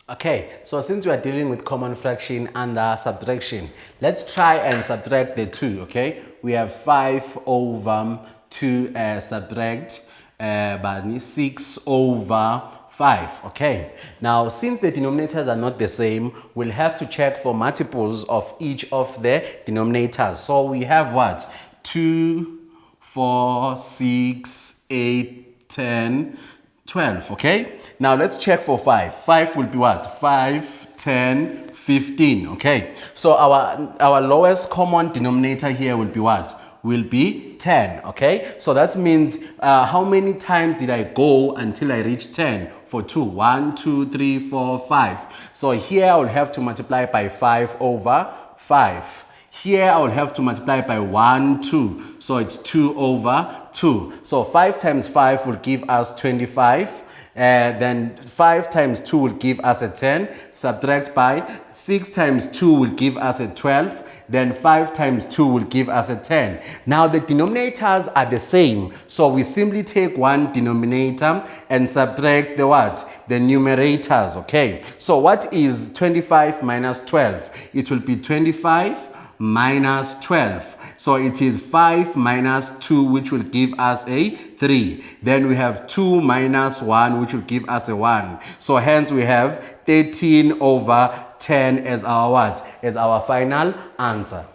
Okay, so since we are dealing with common fraction under subtraction, let's try and subtract the 2, okay? We have 5 over 2 subtract 6 over 5, okay? Now, since the denominators are not the same, we'll have to check for multiples of each of the denominators. So we have what? 2, 4, 6, 8, 10, 12, okay? Now let's check for 5. 5 will be what? 5, 10, 15, okay? So our lowest common denominator here will be what? Will be 10, okay? So that means how many times did I go until I reach 10 for 2? 1, 2, 3, 4, 5. So here I will have to multiply by 5 over 5. Here I will have to multiply by 1, 2. So it's 2 over 2. So 5 times 5 will give us 25. Then 5 times 2 will give us a 10. Subtract by 6 times 2 will give us a 12. Then 5 times 2 will give us a 10. Now the denominators are the same. So we simply take one denominator and subtract the what? The numerators, okay? So what is 25 minus 12? It will be 25 minus 12. So it is 5 minus 2, which will give us a 3. Then we have 2 minus 1, which will give us a 1. So hence we have 13 over 10 as our what? As our final answer.